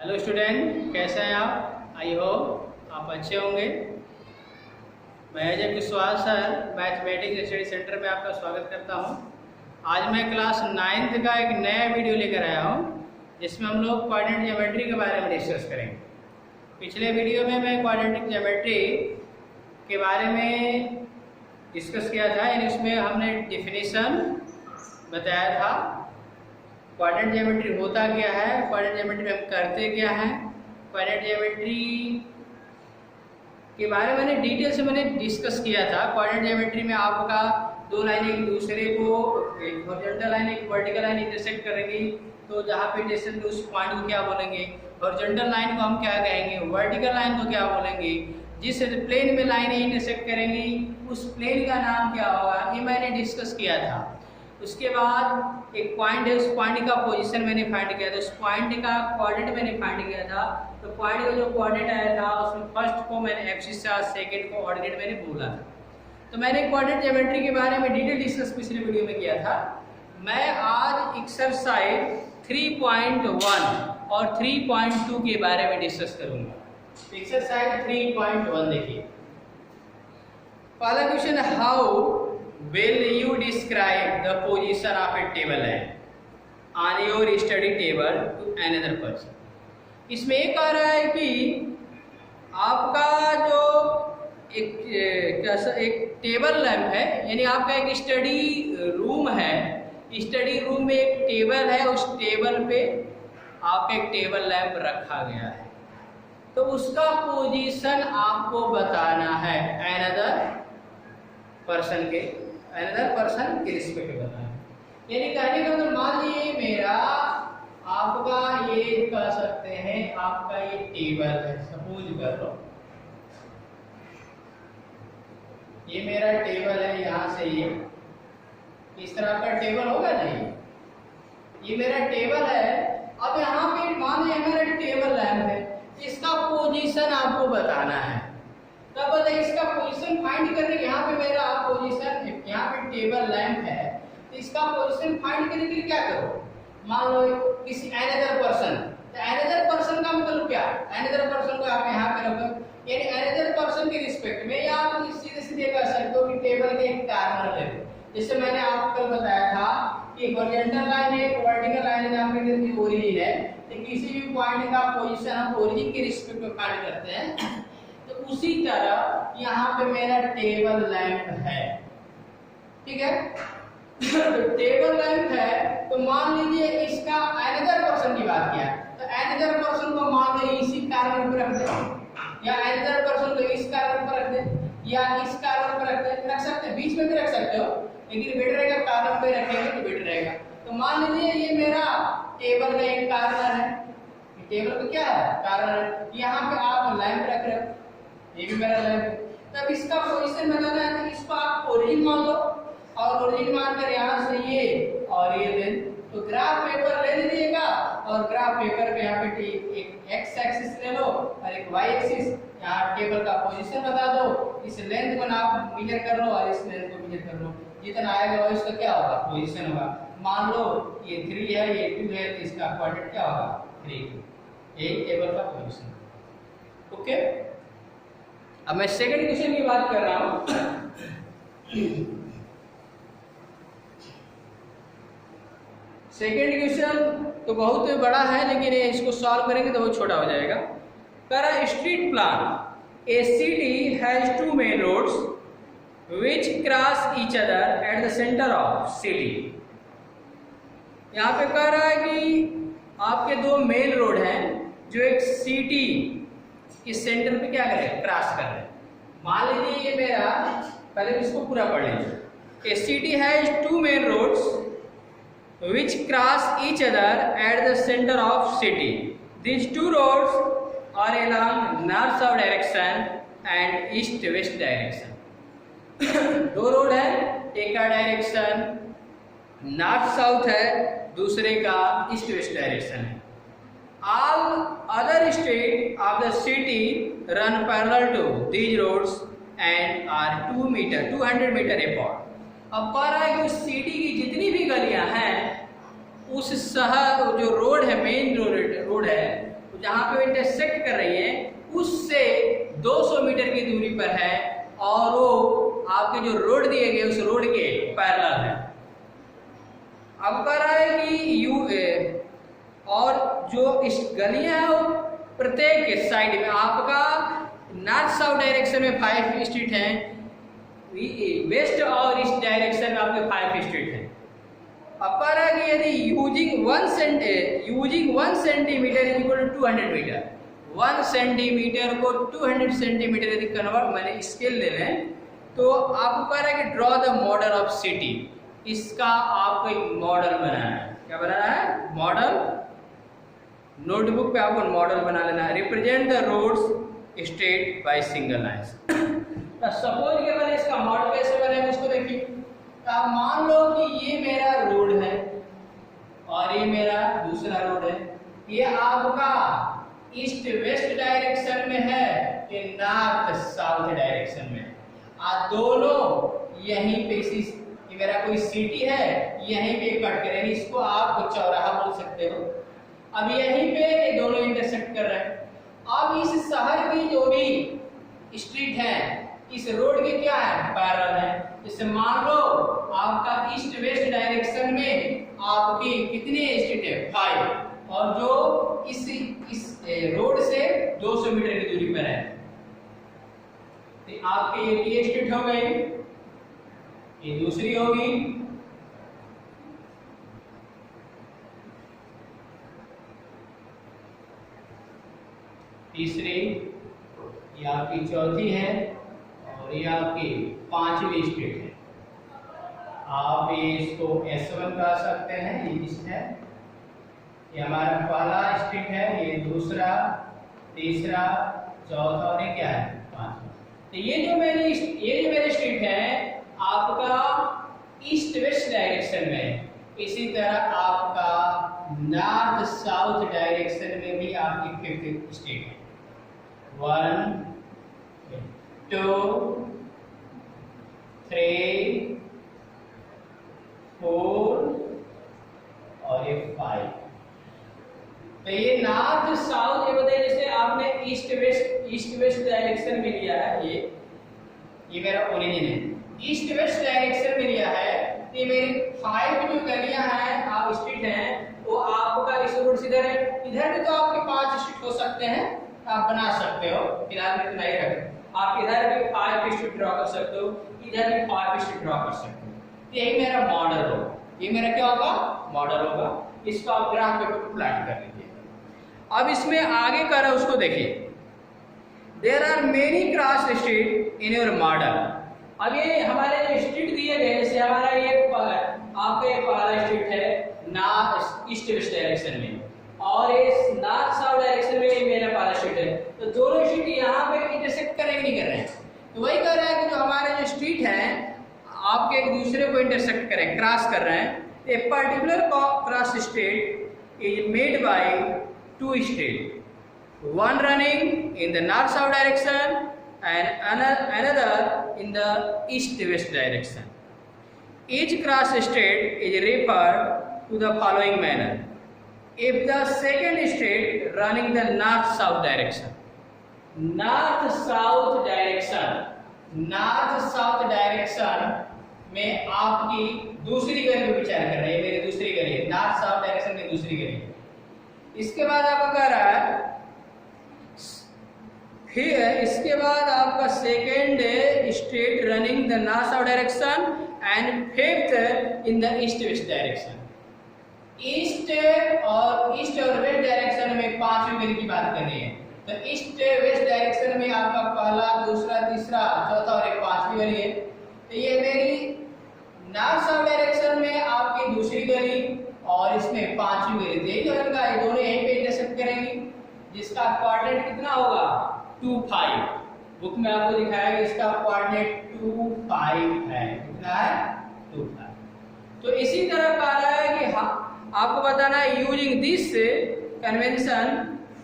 Hello student, कैसे हैं आप? आई होप आप अच्छे होंगे। मैं Ajay Kushwaha sir mathematics study centre में आपका स्वागत करता हूं। आज मैं क्लास 9th का एक नया वीडियो लेकर आया हूं, जिसमें हम लोग क्वाड्रेंट ज्योमेट्री के बारे में डिस्कस करेंगे। पिछले वीडियो में मैं क्वाड्रेंटिक ज्योमेट्री के बारे में डिस्कस किया था, यानी उसमें हमने डिफिनीशन बताया था। क्वाड्रेंट ज्योमेट्री होता क्या है, क्वाड्रेंट ज्योमेट्री में हम करते क्या हैं, क्वाड्रेंट ज्योमेट्री के बारे में डिटेल से मैंने डिस्कस किया था। क्वाड्रेंट ज्योमेट्री में आपका दो लाइन एक दूसरे को, एक हॉरिजॉन्टल लाइन एक वर्टिकल लाइन इंटरसेक्ट करेंगी, तो जहाँ पे इंटरसेक्ट उस पॉइंट को क्या बोलेंगे, हॉरिजॉन्टल लाइन को हम क्या कहेंगे, वर्टिकल लाइन को क्या बोलेंगे। जिस प्लेन में लाइनें इंटरसेक्ट करेंगी उस प्लेन का नाम क्या होगा, ये मैंने डिस्कस किया था। उसके बाद एक पॉइंट है, उस पॉइंट का पोजीशन मैंने फाइंड किया था, उस पॉइंट का कोऑर्डिनेट मैंने फाइंड किया था। तो पॉइंट का जो कोऑर्डिनेट आया था उसमें फर्स्ट को मैंने एक्सिस था, सेकंड को ऑर्डिनेट मैंने बोला था। तो मैंने कोऑर्डिनेट ज्योमेट्री के बारे में डिटेल डिस्कस पिछले वीडियो में किया था। मैं आज एक्सरसाइज 3.1 और 3.2 के बारे में डिस्कस करूंगा। एक्सरसाइज 3.1 देखिए। पहला क्वेश्चन है, how will you describe the position of a table lamp on your study table to another person? इसमें एक आ रहा है कि आपका जो एक टेबल लैंप है, यानी आपका एक स्टडी रूम है, स्टडी रूम में एक टेबल है, उस टेबल पे आपका एक टेबल लैंप रखा गया है, तो उसका पोजीशन आपको बताना है अनदर पर्सन के रिस्पेक्ट में बताना है। यानी कहने का मतलब, मान लीजिए मेरा आपका ये कह सकते हैं आपका ये टेबल है, सपोज कर लो ये मेरा टेबल है, यहाँ से ये इस तरह का टेबल होगा ना, ये मेरा टेबल है। अब यहाँ पे मान लीजिए मेरा टेबल लैंप है, इसका पोजीशन आपको बताना है। तब बताइए इसका पोजीशन फाइंड करने के, यहाँ पे मेरा पोजीशन, यहाँ पे टेबल लैंप है, तो इसका पोजीशन फाइंड करने के लिए क्या करो, मान लो किसी अनदर पर्सन, तो अनदर पर्सन का मतलब क्या, अनदर पर्सन को आप यहाँ पे रखो, यानी अनदर पर्सन के रिस्पेक्ट में, या आप सीधे सीधे कह सकते हो कि टेबल के एक कॉर्नर ले लो। जैसे मैंने आपको कल बताया था कि हॉरिजॉन्टल लाइन है, वर्टिकल लाइन है, आपके ओरिजिन है, तो किसी भी पॉइंट का पोजीशन हम ओरिजिन के रिस्पेक्ट में फाइंड करते हैं। तो उसी तरह यहाँ पे मेरा टेबल लैंप है, ठीक है। तो टेबल लैंप है, तो मान लीजिए इसका अनदर पर्सन की बात किया, तो अनदर पर्सन को मान लीजिए इसी कार्नर पे रख दे, या अनदर पर्सन को इस कार्नर पर रख दे, या इस कार्नर पर रख सकते हैं, बीच में भी रख सकते हो, लेकिन बेटर रहेगा कार्नर पे रखेंगे तो बेटर रहेगा। तो मान लीजिए ये मेरा टेबल का एक कार्नर है, टेबल का क्या है, कार्नर, यहाँ पे आप लैंप रख रहे हो, ये भी मेरा लैंप है। तब इसका पोजीशन बताना है, तो इसको आप ओरिजिन मान लो, और ओरिजिन मानकर यहाँ से ये और ये लेंथ, तो ग्राफ पेपर ले लीजिएगा, और ग्राफ पेपर पे यहाँ पे एक एक्स एक्सिस ले लो और एक वाई एक्सिस, यहाँ टेबल का पोजीशन बता दो, इस लेंथ को नाप मेजर कर लो और इस लेंथ को मेजर कर लो, जितना आएगा वो इसका क्या होगा, पोजीशन होगा। मान लो ये 3 है, ये 2 है, तो इसका कोऑर्डिनेट क्या होगा, 3, ये टेबल का पोजीशन। ओके, अब मैं सेकंड क्वेश्चन की बात कर रहा हूं। सेकंड क्वेश्चन तो बहुत बड़ा है, लेकिन इसको सॉल्व करेंगे तो बहुत छोटा हो जाएगा। करा street plan, a city has 2 main roads which cross each other at the centre of city. यहाँ पे कह रहा है कि आपके 2 मेन रोड हैं जो एक सिटी इस सेंटर पे क्या करें, क्रॉस कर रहे हैं। मान लीजिए ये मेरा, पहले इसको पूरा पढ़ लीजिए। A city has 2 main roads which cross each other at the center of city. These 2 roads are along north-south direction and east-west direction. 2 road है, एक का डायरेक्शन नॉर्थ साउथ है, दूसरे का ईस्ट वेस्ट डायरेक्शन है। All other streets of the city run parallel to these roads and are 200 meter apart. अब कह रहा है कि उस सिटी की जितनी भी गलियां हैं, उस शहर जो रोड है, मेन रोड है, जहाँ पे इंटरसेक्ट कर रही है उससे 200 मीटर की दूरी पर है और वो आपके जो रोड दिए गए उस रोड के पैरेलल है। अब कह रहा है कि और जो इस गलियां हैं वो प्रत्येक साइड में आपका नॉर्थ साउथ डायरेक्शन में 5 स्ट्रीट हैं, वेस्ट और ईस्ट डायरेक्शन में आपके 5 स्ट्रीट हैं। अब कह रहा है कि यदि using 1 centimetre is equal to 200 metre, 1 centimetre को 200 सेंटीमीटर यदि कन्वर्ट मैंने स्केल ले लें तो आपको कह रहा है कि draw the model of city. इसका आपको एक मॉडल बनाना है। क्या बनाना है? मॉडल। नोटबुक पे आपको मॉडल बना लेना है। Represent the roads straight by single lines. Suppose के पहले इसका मॉडल कैसे बनेगा उसको देखिए। तो आप मान लो कि ये मेरा रोड है और ये मेरा दूसरा रोड है। ये आपका ईस्ट वेस्ट डायरेक्शन में है कि नॉर्थ साउथ डायरेक्शन में? आप दोनों यहीं पे ये मेरा कोई सिटी है, यहीं पे कट करें, इसको आप चौराहा बोल सकते हो। अब यहीं पे दोनों इंटरसेक्ट कर रहे हैं। अब इस शहर की जो भी स्ट्रीट है इस रोड के क्या है? पैरेलल है। जैसे मान लो आपका ईस्ट वेस्ट डायरेक्शन में आपकी कितनी स्ट्रीट है? 5, और जो इस रोड से 200 मीटर की दूरी पर है तो आपके ये स्ट्रीट हो गई, ये दूसरी होगी, तीसरी, ये आपकी चौथी है और ये आपकी 5वीं स्ट्रीट है। आप इसको S1 कह सकते हैं। ये ईस्ट है, ये हमारा पहला स्ट्रीट है, ये दूसरा, तीसरा, चौथा और ये क्या है? 5वां। तो ये जो मेरे स्ट्रीट है आपका ईस्ट वेस्ट डायरेक्शन में, इसी तरह आपका नॉर्थ साउथ डायरेक्शन में भी आपकी 5th स्ट्रीट है। 1 2 3 4 और ये 5। तो ये नॉर्थ साउथ ये बताइए, जैसे आपने ईस्ट वेस्ट डायरेक्शन में लिया है, ये मेरा ओरिजिन है, ईस्ट वेस्ट डायरेक्शन में लिया है। ये मेरी 5 जो गलियां हैं आप स्ट्रीट हैं वो आपका इस रोड से इधर है। इधर भी तो आपके 5 स्ट्रीट हो सकते हैं, आप बना सकते हो। फिलहाल में इतना ही रखें। आप इधर भी 5 स्ट्रीट ड्रॉ कर सकते हो, इधर भी 5 स्ट्रीट ड्रॉ कर सकते हो। यही मेरा मॉडल होगा। ये मेरा क्या होगा? मॉडल होगा। इसको आप ग्राफ पेपर पर प्लॉट कर लीजिए। अब इसमें आगे कर रहा है उसको देखिए। There are many cross street in your model. अब ये हमारे जो स्ट्रीट दिए गए, जैसे हमारा ये आपके पहला स्ट्रीट है नॉर्थ ईस्ट वेस्ट डायरेक्शन में और ये नॉर्थ साउथ डायरेक्शन में ये मेरा पहला स्ट्रीट है। तो दोनों स्ट्रीट यहाँ पे इंटरसेक्ट करेंगे नहीं कर रहे हैं। तो वही कह रहा है कि जो हमारे जो स्ट्रीट हैं आपके एक दूसरे को इंटरसेक्ट करें, क्रॉस कर रहे हैं। A particular cross street is made by 2 street, one running in the north south direction and another in the east west direction. Each cross street is referred to the following manner. If the second street running the north south direction, north south direction में आपकी दूसरी गली पर विचार कर रहे हैं। मेरी दूसरी गली है, नॉर्थ साउथ डायरेक्शन में दूसरी गली है। इसके बाद आपका कह रहा है फिर इसके बाद आपका second straight running the north south direction and 5th in the east west direction. East और वेस्ट डायरेक्शन में 5वीं गली की बात कर रही है। तो ईस्ट वेस्ट डायरेक्शन में आपका पहला, दूसरा, तीसरा, चौथा और एक 5वीं गली है। तो ये मेरी नॉर्थ साउथ डायरेक्शन में आपकी दूसरी गली और इसमें 5वीं गली। देखिए ये दोनों यहीं पे इंटरसेक्ट करेंगी, जिसका कोऑर्डिनेट कितना होगा? 2 5। बुक में आपको दिखाया है इसका कोऑर्डिनेट 2 5 है। कितना है? 2 5। तो इसी तरह कह रहा है कि आपको बताना है using this convention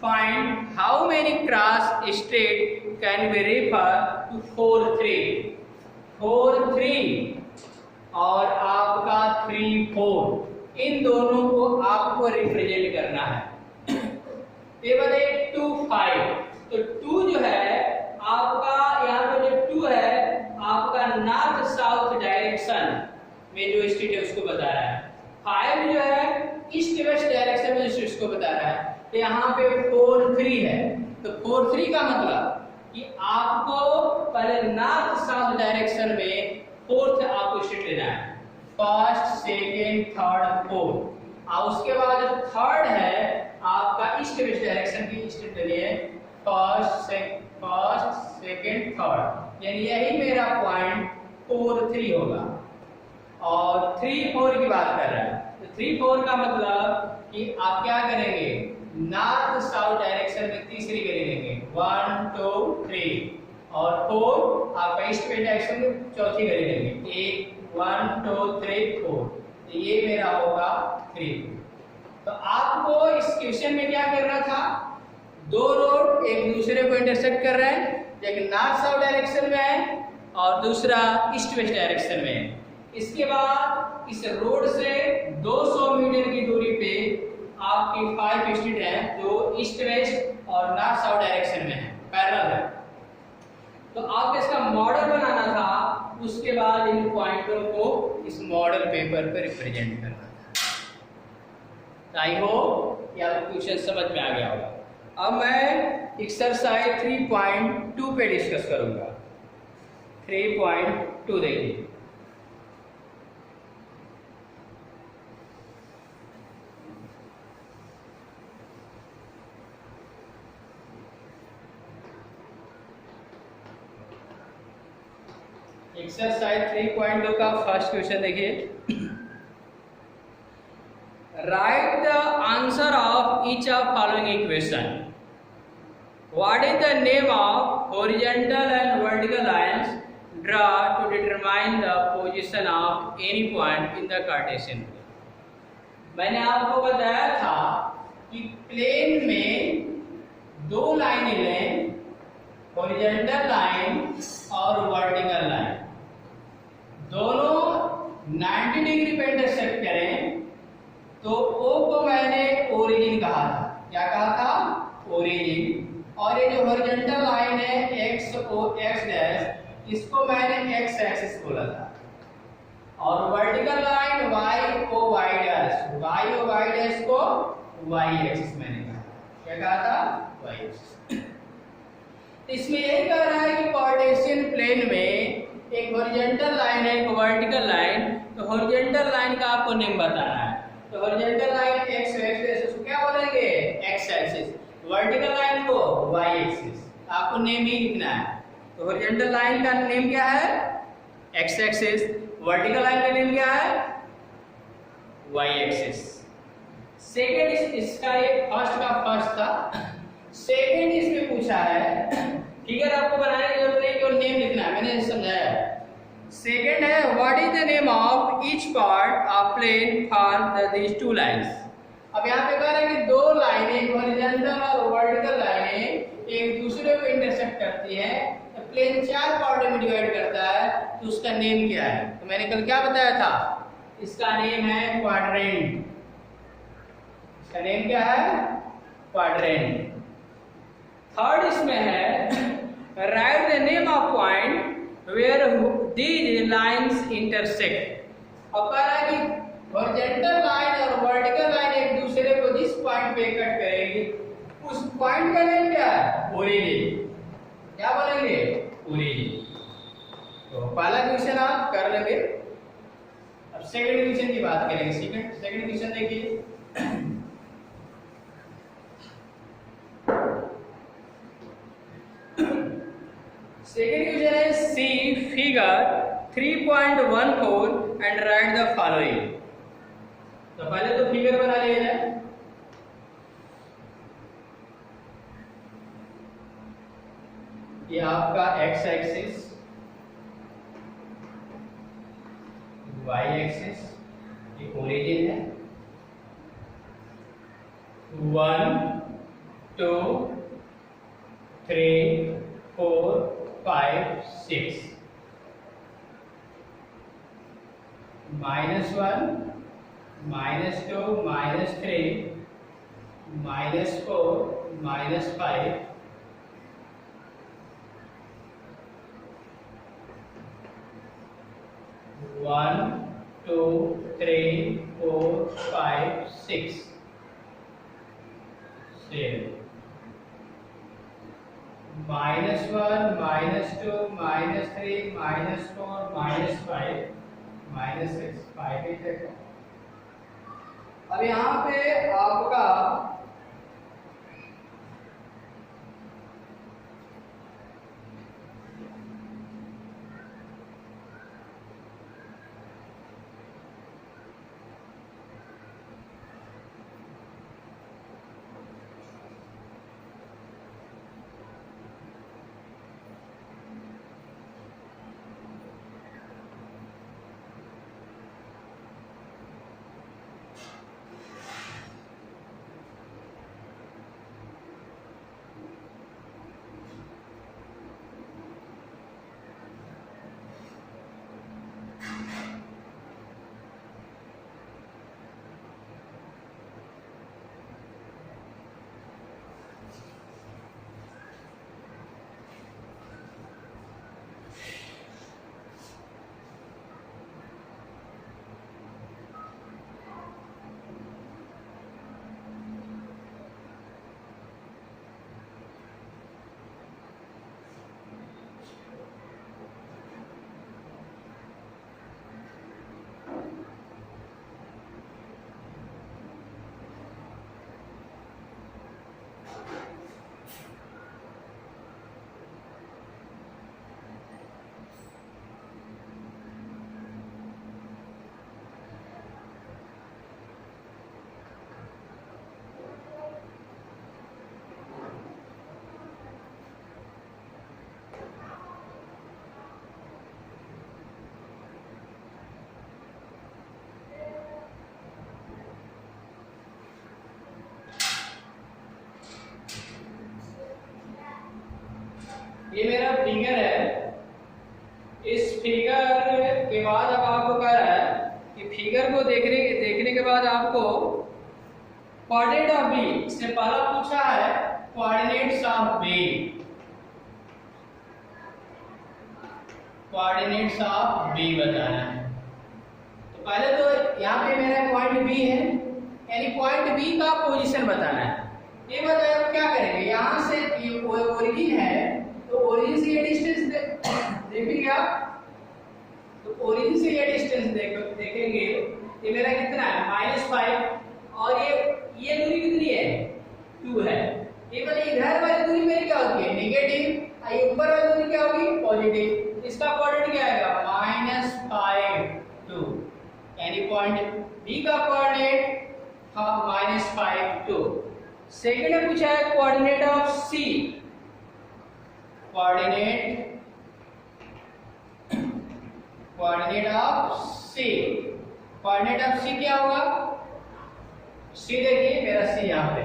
find how many cross straight can be refer to 4 3 4 3 और आपका 3 4। इन दोनों को आपको रिप्रेजेंट करना है। टेबल है 2 5। तो 2 जो है आपका, यहाँ पे जो 2 है आपका नॉर्थ साउथ डायरेक्शन में जो स्टेट है उसको बता रहा है। 5 जो है ईस्ट वेस्ट डायरेक्शन में जो इसको बता रहा है। तो यहाँ पे 4 3 है। तो 4 3 का मतलब कि आपको पहले नॉर्थ साउथ डायरेक्शन में फोर्थ आपको स्टेट लेना है, फर्स्ट सेकेंड थर्ड फोर्थ। और उसके बाद जो थर्ड है आपका ईस्ट वेस्ट डायरेक्शन की स्टेट लेनी है, फर्स्ट सेकेंड थर्ड। यानी यही मेरा पॉइंट 4 3 होगा। और 3 4 की बात कर रहा है, तो 3 4 का मतलब कि आप क्या करेंगे, नॉर्थ साउथ डायरेक्शन में तीसरी गली लेंगे, 1 2 3। और 4 आपका ईस्ट वेस्ट डायरेक्शन में चौथी गली लेंगे, 1 2 3 4। तो ये मेरा होगा 3। तो आपको इस क्वेश्चन में क्या करना था, दो रोड एक दूसरे को इंटरसेक्ट कर रहे हैं, एक नॉर्थ साउथ डायरेक्शन में है और दूसरा ईस्ट वेस्ट डायरेक्शन में है। इसके बाद इस रोड से 200 मीटर की दूरी पे आपकी 5 स्ट्रीट है जो ईस्ट वेस्ट और नॉर्थ साउथ डायरेक्शन में है, पैरेलल है। तो आपको इसका मॉडल बनाना था, उसके बाद इन पॉइंटों को इस मॉडल पेपर पे रिप्रेजेंट करना था। आई होप कि आपको क्वेश्चन समझ में आ गया होगा। अब मैं एक्सरसाइज 3.2 पे डिस्कस करूंगा। 3.2 देखिए, एक्सरसाइज 3.2 का फर्स्ट क्वेश्चन देखिए, write the answer of each of following equation. What is the name of horizontal and vertical lines draw to determine the position of any point in the Cartesian plane. मैंने आपको बताया था कि plane में दो लाइनें लें, हॉरिजॉन्टल लाइन और वर्टिकल लाइन, दोनों 90 डिग्री पे इंटरसेक्ट करें तो O को मैंने ओरिजिन कहा था। क्या कहा था? ओरिजिन। और ये जो हॉरिजॉन्टल लाइन है एक्स ओ एक्स डैश, इसको मैंने एक्स एक्सिस बोला था। और vertical line Y O Y dash, Y O Y dash को वाई एक्सिस मैंने कहा। क्या कहा था? Y axis. इसमें यही कह रहा है कि कार्टेशियन प्लेन में एक हॉरिजॉन्टल लाइन है, एक वर्टिकल लाइन। तो हॉरिजॉन्टल लाइन का आपको नेम बताना है। तो हॉरिजॉन्टल लाइन एक्स एक्सिस, उसको क्या बोलेंगे? X axis. वर्टिकल लाइन को वाई एक्सिस। आपको नेम ही लिखना है। तो हॉरिजॉन्टल लाइन का नेम क्या है? X axis. वर्टिकल लाइन का नेम क्या है? Y axis. सेकेंड इसका ये फर्स्ट का फर्स्ट था, सेकेंड इसमें पूछा है, फिगर आपको बनाने की जरूरत नहीं, केवल नेम लिखना है, मैंने समझाया। सेकेंड है, what is the name of each part of plane for these two lines. अब यहाँ पे कह रहे हैं कि दो लाइनें, हॉरिजॉन्टल और वर्टिकल लाइनें एक दूसरे को इंटरसेक्ट करती हैं, तो प्लेन 4 पार्ट में डिवाइड करता है, तो उसका नेम क्या है? तो मैंने कल क्या बताया था? इसका नेम है क्वाड्रेंट। इसका नेम क्या है? क्वाड्रेंट। थर्ड इसमें है, write the name of point where these lines intersect. अब कह रहा है कि हॉरिजॉन्टल लाइन और वर्टिकल लाइन एक दूसरे को जिस पॉइंट पे कट करेगी, उस पॉइंट का नेम क्या है? ओरिजिन। क्या बोलेंगे? ओरिजिन। तो पहला क्वेश्चन आप कर लेंगे। अब सेकंड क्वेश्चन की बात करेंगे। सेकंड क्वेश्चन देखिए, सेकेंड क्वेश्चन है, see figure 3.14 and write the following. तो पहले तो फिगर बना लिया जाए। ये आपका एक्स एक्सिस, वाई एक्सिस, ये ओरिजिन है। 1 2 3 4 5 6, -1 -2 -3 -4 -5 1 2 3 4 5 6 7 -1 -2 -3 -4 -5 -6 5 ही देखो। अब यहाँ पे आपका ये मेरा फिगर है। इस फिगर के बाद अब आपको कह रहा है कि फिगर को देखने के बाद आपको कोऑर्डिनेट ऑफ बी, इससे पहला पूछा है coordinates of B, coordinates of B बताना है। तो पहले तो यहाँ पे मेरा पॉइंट बी है, यानी पॉइंट बी का पोजीशन बताना है। ये बताओ क्या करेंगे, यहाँ से ये ओरिजिन है तो ओरिजिन से ये डिस्टेंस देखेंगे आप, तो ओरिजिन से ये डिस्टेंस देखेंगे, ये मेरा कितना है -5 और ये दूरी कितनी है 2 है। ये मतलब इधर वाली दूरी मेरी क्या होती है नेगेटिव, और ये ऊपर वाली दूरी क्या होगी पॉजिटिव। इसका कोऑर्डिनेट क्या आएगा -5 2, यानी पॉइंट बी का कोऑर्डिनेट -5 2। सेकंड में पूछा है coordinate of C, coordinate of C, coordinate of C क्या होगा, सी देखिए मेरा सी यहाँ पे।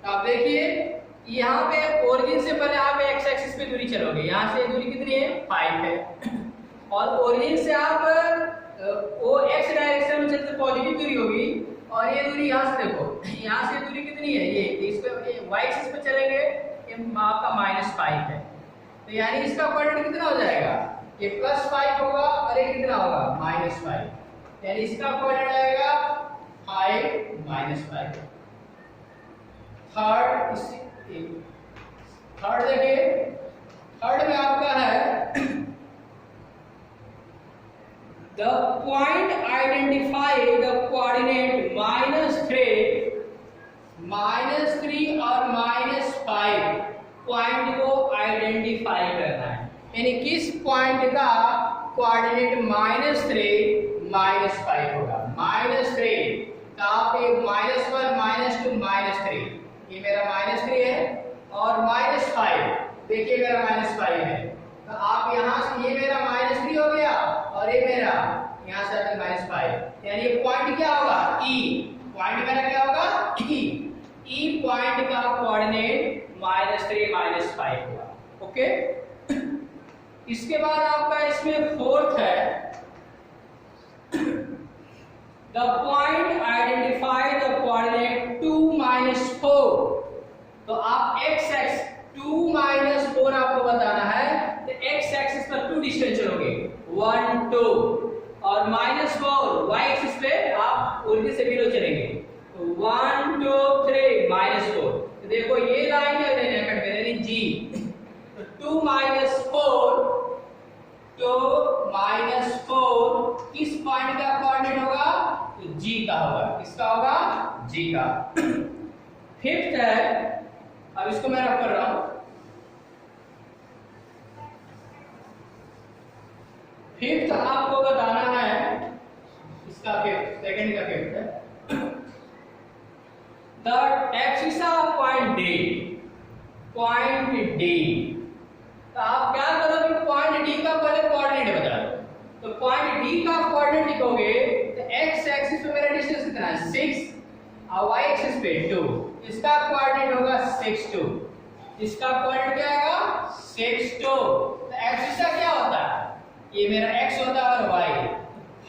आप देखिए यहाँ पे ओरिजिन से पहले आप एक्स एक्सिस पे दूरी चलोगे, यहाँ से दूरी कितनी है 5 है, और ओरिजिन से आप वो एक्स डायरेक्शन में चलते पॉजिटिव दूरी होगी, और ये दूरी यहाँ से देखो, यहाँ से दूरी कितनी है ये इस पे वाई एक्सिस पे चलेंगे, ये आपका -5 है, तो यानी इसका कोऑर्डिनेट कितना हो जाएगा, ये +5 होगा और ये कितना होगा -5, यानी इसका कोऑर्डिनेट आएगा 5 -5। थर्ड देखिए, थर्ड में आपका है the point identify the coordinate -3 और -5 पॉइंट को आइडेंटिफाई करना है, यानी किस पॉइंट का कोऑर्डिनेट -3 -5 होगा। -3 तो आप एक -1 -2 -3, ये मेरा -3 है और -5 देखिए मेरा -5 है, तो आप यहाँ से ये मेरा -3 हो गया और ये मेरा यहाँ से -5, यानी ये पॉइंट क्या होगा E, पॉइंट मेरा क्या होगा E पॉइंट का कोऑर्डिनेट -3 -5 होगा। ओके, इसके बाद आपका इसमें फोर्थ है the point identify the coordinate 2 -4, तो आप x एक्स 2 माइनस 4 आपको बताना है, तो x एक्सिस पर 2 डिस्टेंस चलोगे 1 2 और -4 y एक्सिस पे आप उल्टे से बिलो चलेंगे, तो 1 2 3 -4। तो देखो ये लाइन है कट में यानी g, तो 2 माइनस 4 किस पॉइंट का कोऑर्डिनेट होगा, तो g का होगा। किसका होगा, g का। फिफ्थ है, अब इसको मैं रख कर रहा हूं, फिफ्थ आपको बताना है, इसका फिफ्थ सेकंड का फिफ्थ है the axis of point D. तो आप क्या करोगे, पॉइंट डी का पहले कोऑर्डिनेट बता दो। तो पॉइंट डी का कोऑर्डिनेट लिखोगे तो एक्स एक्सिस पे मेरा डिस्टेंस कितना है 6 और वाई एक्सिस पे 2, इसका कोऑर्डिनेट होगा 6 2, इसका कोऑर्डिनेट क्या आएगा 6 2। तो एक्सिस का क्या होता है, ये मेरा x होता है और y,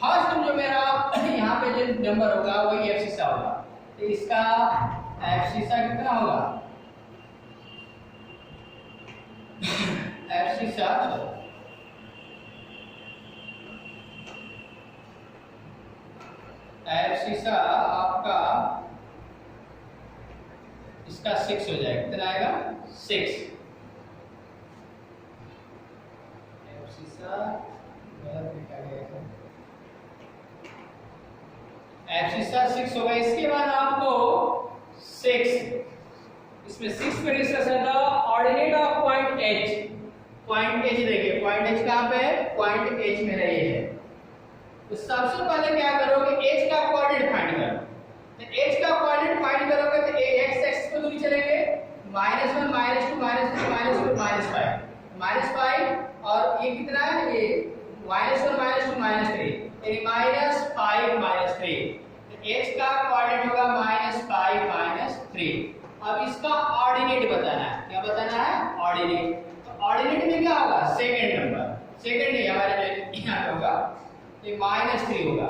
फर्स्ट जो मेरा यहाँ पे जो नंबर होगा वही एक्सिस होगा, तो इसका एक्सिस कितना होगा, एक्सिस आपका इसका 6 हो जाएगा, कितना आएगा 6। एक्सिस 6 होगा। इसके बाद आपको 6 इसमें 6 पे डिस्कस है था ordinate of point H। Point H देखिए, पॉइंट H कहां पे है, पॉइंट H मेरा ये है। तो सबसे पहले क्या करोगे, H का कोऑर्डिनेट फाइंड करो। तो H का कोऑर्डिनेट फाइंड करोगे तो x एक्सिस पे दूरी चलेंगे -1 -2 -2 -5 और ये कितना है, ये -1 -2 -3 यानी -5 -3। H का कोऑर्डिनेट होगा -5 -3। अब इसका ऑर्डिनेट बताना है, क्या बताना है, ऑर्डिनेट। तो ऑर्डिनेट में क्या होगा, सेकंड नंबर, सेकंड नहीं हमारे जो यहाँ पे होगा ये -3 होगा।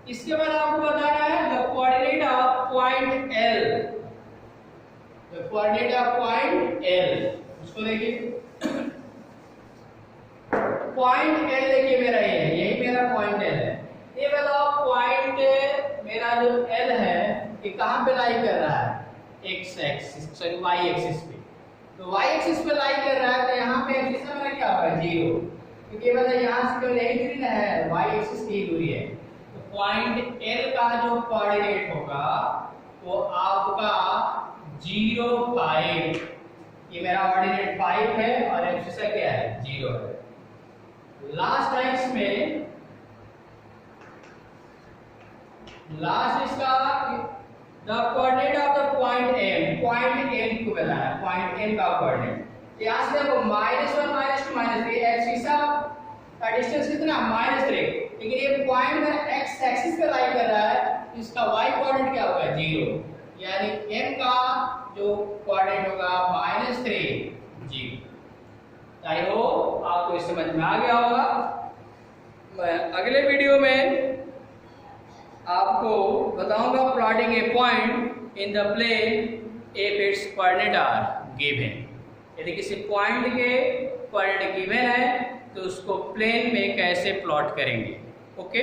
इसके बाद आपको बताना है the coordinate of point L। The coordinate of point L, उसको देखिए पॉइंट L देखिए मेरा ये है, यही मेरा पॉइंट L है। ये वाला पॉइंट मेरा जो L है ये कहां पे लाई कर रहा है, x axis sorry y axis पे। तो y एक्सिस पे लाई कर रहा है, तो यहां पे एक्सिस मेरा क्या होगा 0, क्योंकि मतलब यहां से केवल यही दूरी ना है, y एक्सिस की दूरी है। तो पॉइंट L का जो कोऑर्डिनेट होगा वो आपका 0 5, ये मेरा ऑर्डिनेट 5 है और एक्सिस क्या है 0 है। लास्ट है इसमें, लास्ट इसका the coordinate of the point M। Point M को बताना है, पॉइंट M का कोऑर्डिनेट। यहां से देखो -1 -2 -3 एक्सिस का डिस्टेंस कितना -3, लेकिन ये पॉइंट मेरा x एक्सिस पे लाई कर रहा है, इसका y कोऑर्डिनेट क्या होगा 0, यानी M का जो कोऑर्डिनेट होगा -3 0। आई होप आपको इस समझ में आ गया होगा। मैं अगले वीडियो में आपको बताऊंगा plotting a point in the plane if its coordinate are given. यदि किसी पॉइंट के कोऑर्डिनेट गिवन है तो उसको प्लेन में कैसे प्लॉट करेंगे। ओके।